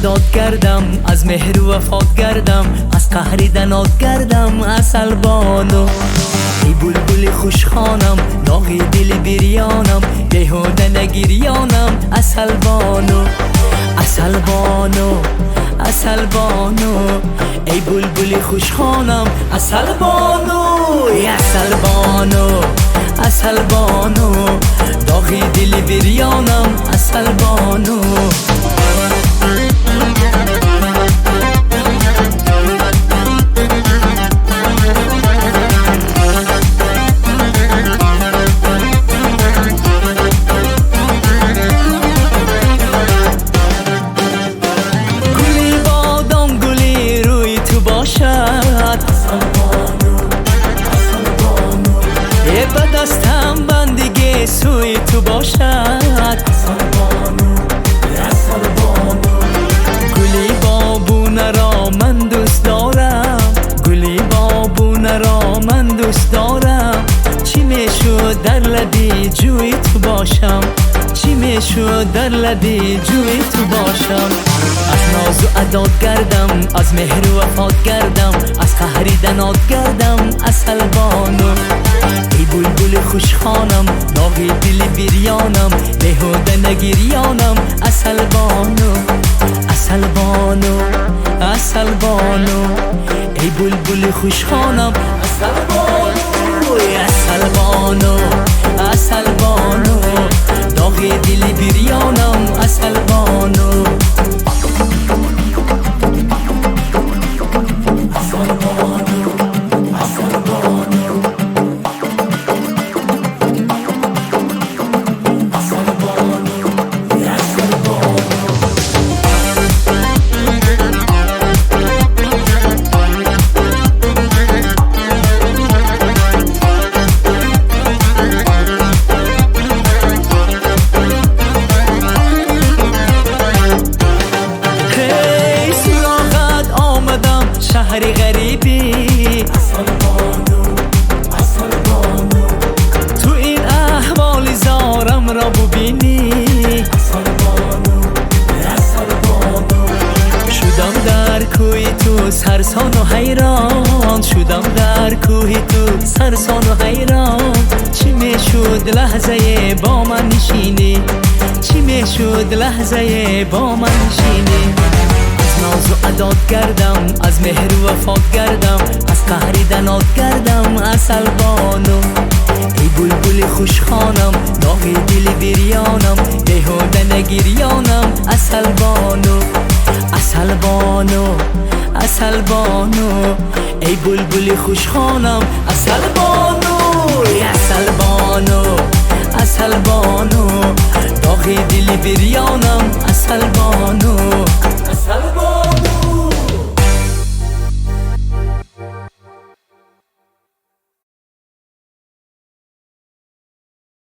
عداد گردم، از مهر و وفات گردم، از قهریدنات گردم عسل بانو. ای بلبل خوشخوانم، داغی دل بریانم، بیهوده نگریانم عسل بانو. عسل بانو، عسل بانو، ای بلبل خوشخوانم عسل بانو. ای عسل بانو، عسل بانو، داغی دل بریانم عسل بانو. گلی بادام گلی روی تو باشد، ای به دستم بندگی سوی تو باشد. گلی بابونه را من دوست دارم، گلی بابونه را من دوست دارم. چی میشد در لبی جوی تو باشم، چی میشد در لبی جوی تو باشم. از ناز و عداد گردم، از مهر و وفات گردم، از قهریدنات گردم عسل بانو. ای بلبل خوشخوانم، داغی دل بریانم، بیهوده نگریانم عسل بانو. عسل بانو، عسل بانو، ای بلبل خوشخوانم عسل بانو. ای عسل بانو، عسل بانو، داغی دل بریانم عسل بانو. شهر غریبی تو این احوال زارم را ببینی. شدم در کوی تو سرسان و حیران، شدم در کوی تو سرسان و حیران. چی میشد لحظه با من نشینی، چی میشد لحظه با من نشینی. ناز و عداد گردم، از مهر و وفات گردم، از قهریدنات گردم عسل بانو. ای بلبل خوشخوانم، داغی دل بریانم، بیهوده نگریانم عسل بانو. عسل بانو، عسل بانو، ای بلبل خوشخوانم عسل بانو. ای عسل بانو، عسل بانو، داغی دل بریانم عسل بانو.